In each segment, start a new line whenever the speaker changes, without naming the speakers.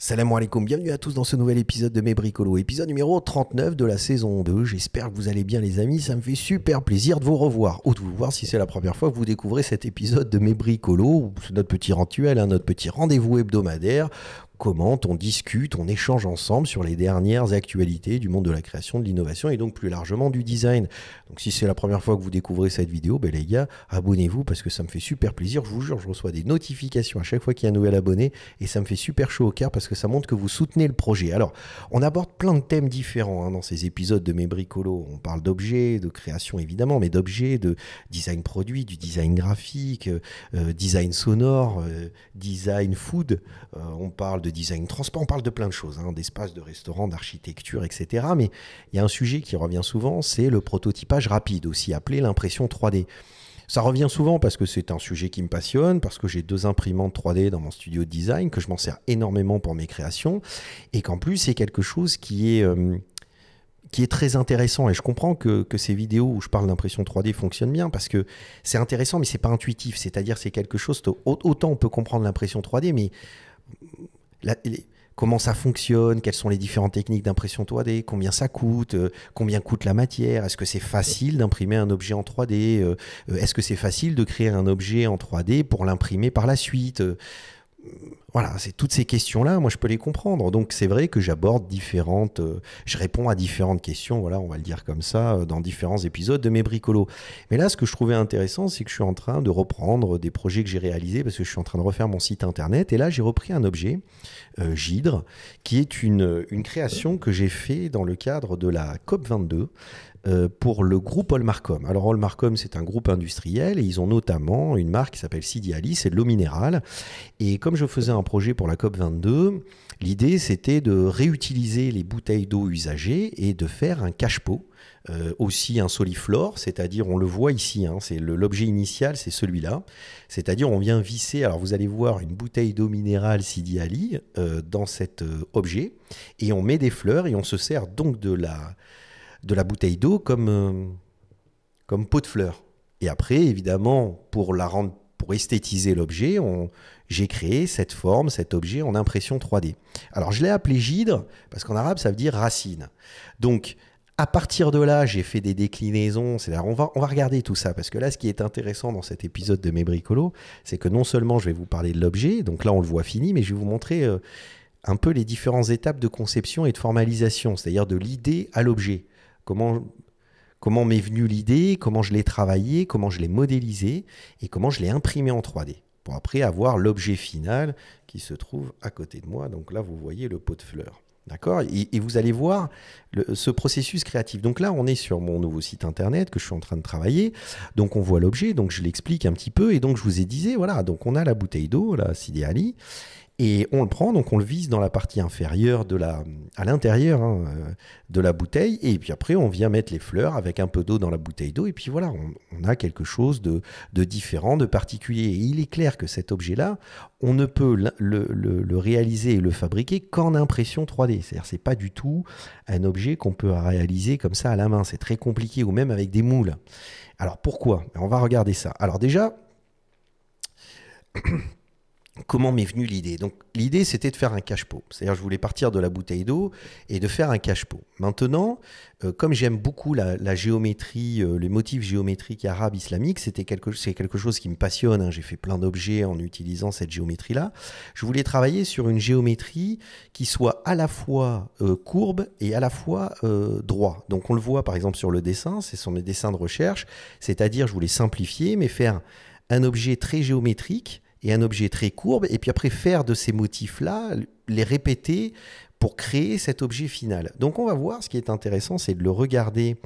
Salam alaikum, bienvenue à tous dans ce nouvel épisode de Mes Bricolos, épisode numéro 39 de la saison 2. J'espère que vous allez bien les amis, ça me fait super plaisir de vous revoir, ou de vous voir si c'est la première fois que vous découvrez cet épisode de Mes Bricolos, c'est notre petit rituel, notre petit rendez-vous hebdomadaire. Commente, on discute, on échange ensemble sur les dernières actualités du monde de la création, de l'innovation et donc plus largement du design. Donc si c'est la première fois que vous découvrez cette vidéo, les gars, abonnez-vous parce que ça me fait super plaisir. Je vous jure, je reçois des notifications à chaque fois qu'il y a un nouvel abonné et ça me fait super chaud au cœur parce que ça montre que vous soutenez le projet. Alors, on aborde plein de thèmes différents dans ces épisodes de Mes Bricolos. On parle d'objets, de création évidemment, mais d'objets, de design produit, du design graphique, design sonore, design food. On parle de design transport, on parle de plein de choses, d'espace, de restaurants, d'architecture, etc. Mais il y a un sujet qui revient souvent, c'est le prototypage rapide, aussi appelé l'impression 3D. Ça revient souvent parce que c'est un sujet qui me passionne, parce que j'ai 2 imprimantes 3D dans mon studio de design, que je m'en sers énormément pour mes créations, et qu'en plus c'est quelque chose qui est très intéressant. Et je comprends que ces vidéos où je parle d'impression 3D fonctionnent bien parce que c'est intéressant, mais c'est pas intuitif. C'est-à-dire c'est quelque chose, autant on peut comprendre l'impression 3D, mais comment ça fonctionne, quelles sont les différentes techniques d'impression 3D, combien ça coûte, combien coûte la matière, est-ce que c'est facile d'imprimer un objet en 3D, est-ce que c'est facile de créer un objet en 3D pour l'imprimer par la suite. Voilà, c'est toutes ces questions-là, moi je peux les comprendre. Donc c'est vrai que j'aborde je réponds à différentes questions, voilà, on va le dire comme ça, dans différents épisodes de Mes Bricolos. Mais là, ce que je trouvais intéressant, c'est que je suis en train de reprendre des projets que j'ai réalisés parce que je suis en train de refaire mon site internet. Et là, j'ai repris un objet, Gidre, qui est une création que j'ai fait dans le cadre de la COP22. Pour le groupe Olmarcom. Alors Olmarcom, c'est un groupe industriel et ils ont notamment une marque qui s'appelle Sidi Ali, c'est de l'eau minérale. Et comme je faisais un projet pour la COP22, l'idée c'était de réutiliser les bouteilles d'eau usagées et de faire un cache-pot. Aussi un soliflore, c'est-à-dire on le voit ici, c'est l'objet initial, c'est celui-là, c'est-à-dire on vient visser, alors vous allez voir une bouteille d'eau minérale Sidi Ali dans cet objet et on met des fleurs et on se sert donc de la bouteille d'eau comme pot de fleurs. Et après, évidemment, pour esthétiser l'objet, j'ai créé cette forme, cet objet en impression 3D. Alors, je l'ai appelé Gidre, parce qu'en arabe, ça veut dire racine. Donc, à partir de là, j'ai fait des déclinaisons. On va regarder tout ça, parce que là, ce qui est intéressant dans cet épisode de Mes Bricolos, c'est que non seulement je vais vous parler de l'objet, donc là, on le voit fini, mais je vais vous montrer un peu les différentes étapes de conception et de formalisation, c'est-à-dire de l'idée à l'objet. Comment m'est venue l'idée, comment je l'ai travaillée, comment je l'ai modélisée et comment je l'ai imprimée en 3D pour après avoir l'objet final qui se trouve à côté de moi. Donc là, vous voyez le pot de fleurs. D'accord ? Et vous allez voir ce processus créatif. Donc là, on est sur mon nouveau site internet que je suis en train de travailler. Donc on voit l'objet, donc je l'explique un petit peu. Et donc je vous ai dit, voilà, donc on a la bouteille d'eau, la Sidi Ali. Et on le prend, donc on le vise dans la partie inférieure à l'intérieur de la bouteille. Et puis après, on vient mettre les fleurs avec un peu d'eau dans la bouteille d'eau. Et puis voilà, on a quelque chose de différent, de particulier. Et il est clair que cet objet-là, on ne peut le réaliser et le fabriquer qu'en impression 3D. C'est-à-dire, c'est pas du tout un objet qu'on peut réaliser comme ça à la main. C'est très compliqué, ou même avec des moules. Alors pourquoi ? On va regarder ça. Alors déjà... Comment m'est venue l'idée ? Donc l'idée c'était de faire un cache-pot. C'est-à-dire je voulais partir de la bouteille d'eau et de faire un cache-pot. Maintenant, comme j'aime beaucoup la géométrie, les motifs géométriques arabes islamiques, c'est quelque chose qui me passionne. J'ai fait plein d'objets en utilisant cette géométrie-là. Je voulais travailler sur une géométrie qui soit à la fois courbe et à la fois droit. Donc on le voit par exemple sur le dessin, c'est sur mes dessins de recherche. C'est-à-dire je voulais simplifier mais faire un objet très géométrique et un objet très courbe, et puis après faire de ces motifs-là, les répéter pour créer cet objet final. Donc on va voir, ce qui est intéressant, c'est de le regarder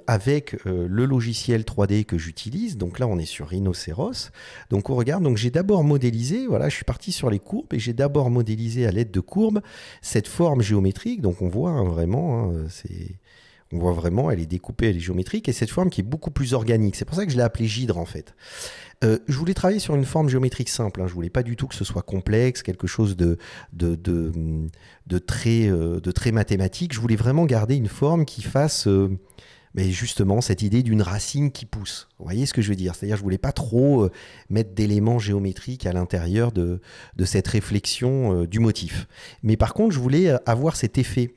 avec le logiciel 3D que j'utilise. Donc là, on est sur Rhinoceros. Donc on regarde, donc j'ai d'abord modélisé, voilà, je suis parti sur les courbes, et j'ai d'abord modélisé à l'aide de courbes cette forme géométrique. Donc on voit vraiment, on voit vraiment, elle est découpée, elle est géométrique, et cette forme qui est beaucoup plus organique. C'est pour ça que je l'ai appelée Gidre en fait. Je voulais travailler sur une forme géométrique simple. Je ne voulais pas du tout que ce soit complexe, quelque chose de très mathématique. Je voulais vraiment garder une forme qui fasse Mais justement, cette idée d'une racine qui pousse. Vous voyez ce que je veux dire? C'est-à-dire, je voulais pas trop mettre d'éléments géométriques à l'intérieur de cette réflexion du motif. Mais par contre, je voulais avoir cet effet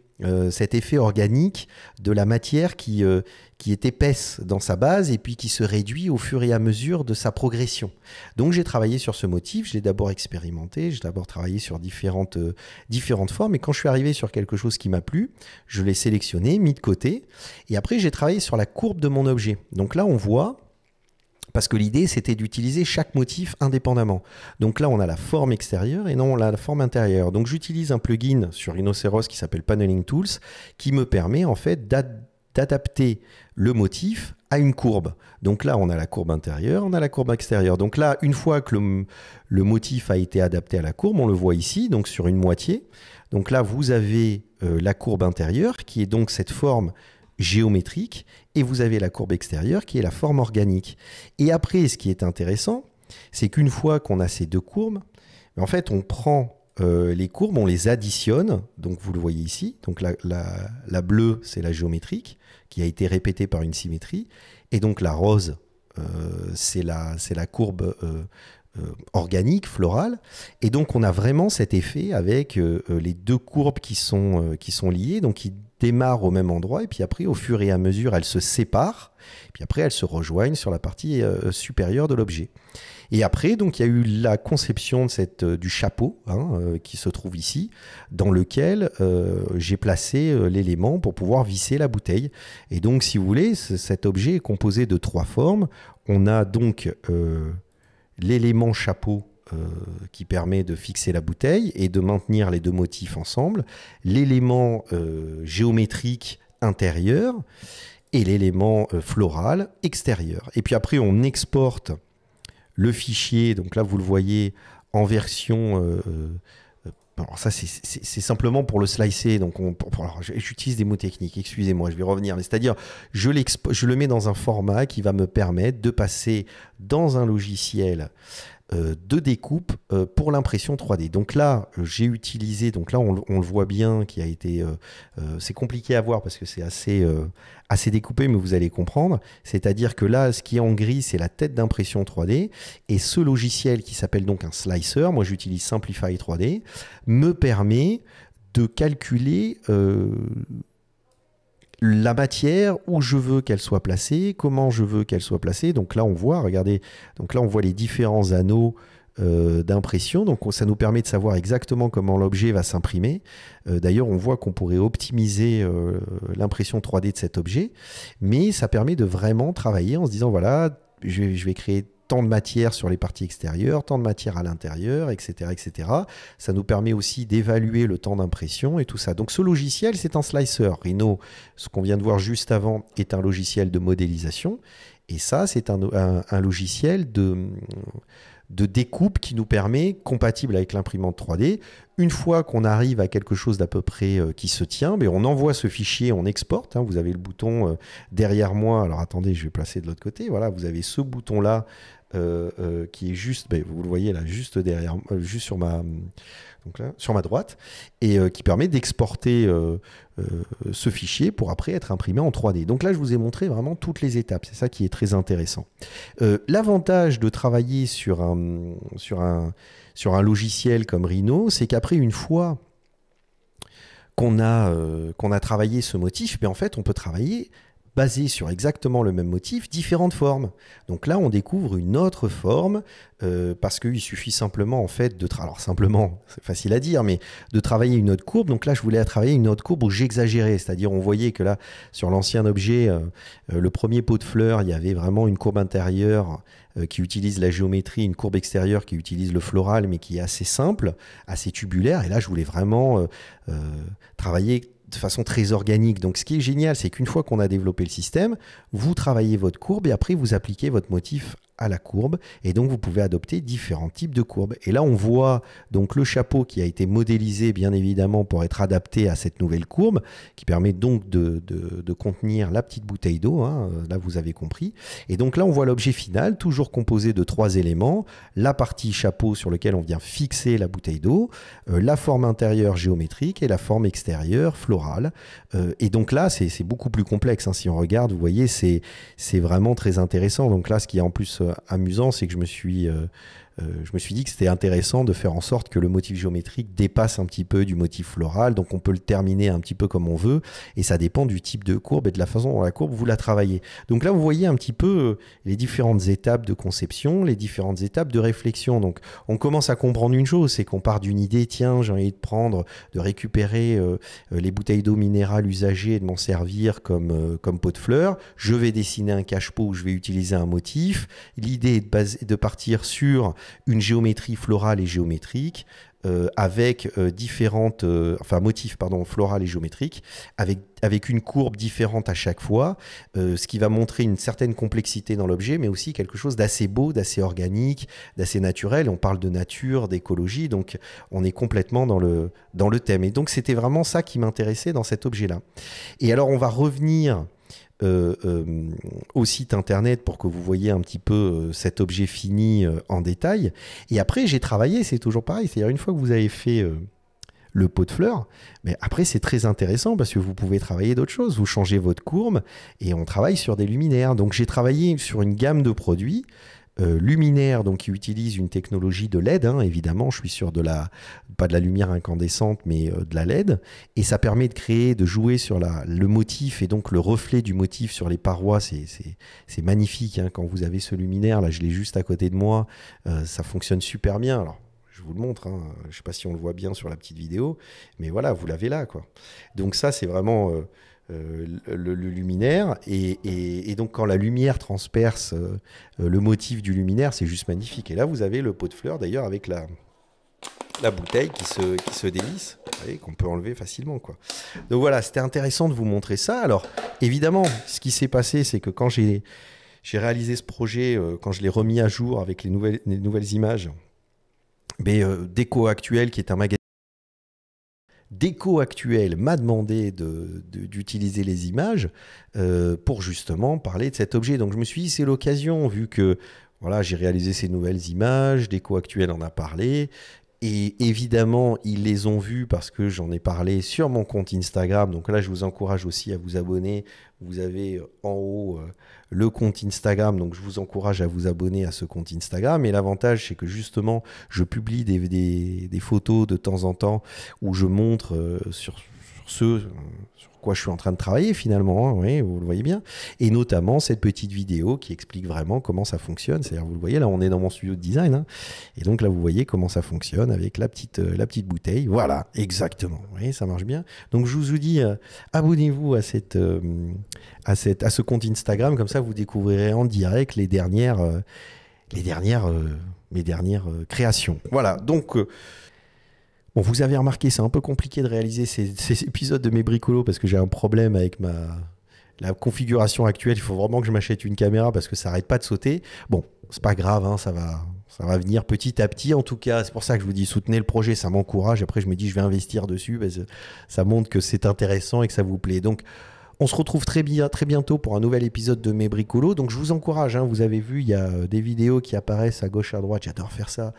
organique de la matière qui est épaisse dans sa base et puis qui se réduit au fur et à mesure de sa progression. Donc j'ai travaillé sur ce motif, je l'ai d'abord expérimenté, j'ai d'abord travaillé sur différentes formes, et quand je suis arrivé sur quelque chose qui m'a plu, je l'ai sélectionné, mis de côté, et après j'ai travaillé sur la courbe de mon objet. Donc là on voit, parce que l'idée, c'était d'utiliser chaque motif indépendamment. Donc là, on a la forme extérieure et non, on a la forme intérieure. Donc j'utilise un plugin sur Rhinoceros qui s'appelle Paneling Tools, qui me permet en fait d'adapter le motif à une courbe. Donc là, on a la courbe intérieure, on a la courbe extérieure. Donc là, une fois que le motif a été adapté à la courbe, on le voit ici, donc sur une moitié. Donc là, vous avez la courbe intérieure, qui est donc cette forme géométrique, et vous avez la courbe extérieure qui est la forme organique. Et après, ce qui est intéressant, c'est qu'une fois qu'on a ces deux courbes, en fait, on prend les courbes, on les additionne, donc vous le voyez ici, donc la bleue, c'est la géométrique, qui a été répétée par une symétrie, et donc la rose, c'est la courbe organique, florale, et donc on a vraiment cet effet avec les deux courbes qui sont liées, donc qui démarrent au même endroit, et puis après, au fur et à mesure, elles se séparent, puis après, elles se rejoignent sur la partie supérieure de l'objet. Et après, donc, il y a eu la conception du chapeau, qui se trouve ici, dans lequel j'ai placé l'élément pour pouvoir visser la bouteille. Et donc, si vous voulez, cet objet est composé de 3 formes. On a donc l'élément chapeau qui permet de fixer la bouteille et de maintenir les deux motifs ensemble, l'élément géométrique intérieur et l'élément floral extérieur. Et puis après, on exporte le fichier, donc là vous le voyez en version... alors ça c'est simplement pour le slicer, donc j'utilise des mots techniques, excusez-moi, je vais revenir, mais c'est-à-dire je le mets dans un format qui va me permettre de passer dans un logiciel de découpe pour l'impression 3D. Donc là, j'ai utilisé, donc là on le voit bien, qui a été, c'est compliqué à voir parce que c'est assez découpé, mais vous allez comprendre. C'est-à-dire que là, ce qui est en gris, c'est la tête d'impression 3D, et ce logiciel qui s'appelle donc un slicer, moi j'utilise Simplify 3D, me permet de calculer la matière, où je veux qu'elle soit placée, comment je veux qu'elle soit placée. Donc là, on voit, regardez, donc là, on voit les différents anneaux d'impression. Donc ça nous permet de savoir exactement comment l'objet va s'imprimer. D'ailleurs, on voit qu'on pourrait optimiser l'impression 3D de cet objet, mais ça permet de vraiment travailler en se disant, voilà, je vais créer tant de matière sur les parties extérieures, tant de matière à l'intérieur, etc., etc. Ça nous permet aussi d'évaluer le temps d'impression et tout ça. Donc ce logiciel, c'est un slicer. Rhino, ce qu'on vient de voir juste avant, est un logiciel de modélisation. Et ça, c'est un logiciel de découpe qui nous permet, compatible avec l'imprimante 3D, une fois qu'on arrive à quelque chose d'à peu près qui se tient, mais on envoie ce fichier, on exporte. Vous avez le bouton derrière moi. Alors attendez, je vais placer de l'autre côté. Voilà, vous avez ce bouton-là qui est juste, vous le voyez là, juste derrière, juste sur ma droite, et qui permet d'exporter ce fichier pour après être imprimé en 3D. Donc là, je vous ai montré vraiment toutes les étapes. C'est ça qui est très intéressant. L'avantage de travailler sur un logiciel comme Rhino, c'est qu'après, une fois qu'on a travaillé ce motif, en fait, on peut travailler basé sur exactement le même motif, différentes formes. Donc là, on découvre une autre forme parce qu'il suffit simplement, en fait, alors simplement, c'est facile à dire, mais de travailler une autre courbe. Donc là, je voulais travailler une autre courbe où j'exagérais, c'est-à-dire on voyait que là, sur l'ancien objet, le premier pot de fleurs, il y avait vraiment une courbe intérieure qui utilise la géométrie, une courbe extérieure qui utilise le floral, mais qui est assez simple, assez tubulaire. Et là, je voulais vraiment travailler de façon très organique. Donc ce qui est génial, c'est qu'une fois qu'on a développé le système, vous travaillez votre courbe et après vous appliquez votre motif à la courbe, et donc vous pouvez adopter différents types de courbes. Et là, on voit donc le chapeau qui a été modélisé, bien évidemment, pour être adapté à cette nouvelle courbe, qui permet donc de contenir la petite bouteille d'eau, hein, là vous avez compris. Et donc là, on voit l'objet final, toujours composé de 3 éléments, la partie chapeau sur lequel on vient fixer la bouteille d'eau, la forme intérieure géométrique et la forme extérieure florale. Et donc là, c'est beaucoup plus complexe, hein. Si on regarde, vous voyez, c'est vraiment très intéressant. Donc là, ce qui est en plus amusant, c'est que je me suis dit que c'était intéressant de faire en sorte que le motif géométrique dépasse un petit peu du motif floral. Donc on peut le terminer un petit peu comme on veut, et ça dépend du type de courbe et de la façon dont la courbe vous la travaillez. Donc là, vous voyez un petit peu les différentes étapes de conception, les différentes étapes de réflexion. Donc on commence à comprendre une chose, c'est qu'on part d'une idée, tiens, j'ai envie de récupérer les bouteilles d'eau minérale usagées et de m'en servir comme pot de fleurs. Je vais dessiner un cache-pot où je vais utiliser un motif. L'idée est de partir sur une géométrie florale et géométrique avec différentes, motifs floral et géométriques, avec une courbe différente à chaque fois, ce qui va montrer une certaine complexité dans l'objet, mais aussi quelque chose d'assez beau, d'assez organique, d'assez naturel. On parle de nature, d'écologie, donc on est complètement dans le thème. Et donc c'était vraiment ça qui m'intéressait dans cet objet-là. Et alors on va revenir au site internet pour que vous voyez un petit peu cet objet fini en détail. Et après, j'ai travaillé, c'est toujours pareil. C'est-à-dire, une fois que vous avez fait le pot de fleurs, mais après, c'est très intéressant parce que vous pouvez travailler d'autres choses. Vous changez votre courbe et on travaille sur des luminaires. Donc, j'ai travaillé sur une gamme de produits luminaire, donc qui utilise une technologie de LED, hein, évidemment, je suis sur pas de la lumière incandescente, mais de la LED, et ça permet de jouer sur le motif et donc le reflet du motif sur les parois. C'est magnifique, hein, quand vous avez ce luminaire, là je l'ai juste à côté de moi, ça fonctionne super bien. Alors je vous le montre, hein, je ne sais pas si on le voit bien sur la petite vidéo, mais voilà, vous l'avez là, quoi. Donc ça, c'est vraiment le luminaire, et donc quand la lumière transperce le motif du luminaire, c'est juste magnifique. Et là vous avez le pot de fleurs d'ailleurs avec la bouteille qui se dévisse, vous voyez, qu'on peut enlever facilement, quoi. Donc voilà, c'était intéressant de vous montrer ça. Alors évidemment, ce qui s'est passé, c'est que quand j'ai réalisé ce projet, quand je l'ai remis à jour avec les nouvelles images, Déco Actuel, qui est un magazine Déco Actuel, m'a demandé d'utiliser les images pour justement parler de cet objet. Donc je me suis dit, c'est l'occasion, vu que voilà, j'ai réalisé ces nouvelles images, Déco Actuel en a parlé, et évidemment, ils les ont vues parce que j'en ai parlé sur mon compte Instagram. Donc là, je vous encourage aussi à vous abonner. Vous avez en haut le compte Instagram, donc je vous encourage à vous abonner à ce compte Instagram. Et l'avantage, c'est que justement, je publie des photos de temps en temps où je montre sur quoi je suis en train de travailler finalement, hein, oui, vous le voyez bien. Et notamment cette petite vidéo qui explique vraiment comment ça fonctionne. C'est-à-dire, vous le voyez, là on est dans mon studio de design, hein, et donc là vous voyez comment ça fonctionne avec la petite bouteille. Voilà, exactement. Vous voyez, ça marche bien. Donc je vous dis, abonnez-vous à ce compte Instagram, comme ça vous découvrirez en direct mes dernières créations. Voilà, donc bon, vous avez remarqué, c'est un peu compliqué de réaliser ces épisodes de mes bricolos parce que j'ai un problème avec la configuration actuelle. Il faut vraiment que je m'achète une caméra parce que ça n'arrête pas de sauter. Bon, c'est pas grave, hein, ça va venir petit à petit. En tout cas, c'est pour ça que je vous dis, soutenez le projet, ça m'encourage. Après, je me dis, je vais investir dessus parce que ça montre que c'est intéressant et que ça vous plaît. Donc, on se retrouve très bientôt pour un nouvel épisode de mes bricolos. Donc je vous encourage, hein, vous avez vu, il y a des vidéos qui apparaissent à gauche, à droite, j'adore faire ça,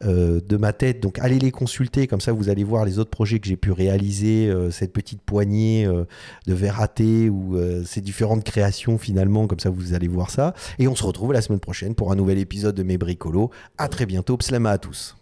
de ma tête. Donc allez les consulter, comme ça vous allez voir les autres projets que j'ai pu réaliser, cette petite poignée de verre à thé ou ces différentes créations finalement, comme ça vous allez voir ça. Et on se retrouve la semaine prochaine pour un nouvel épisode de mes bricolos. À très bientôt, pslama à tous.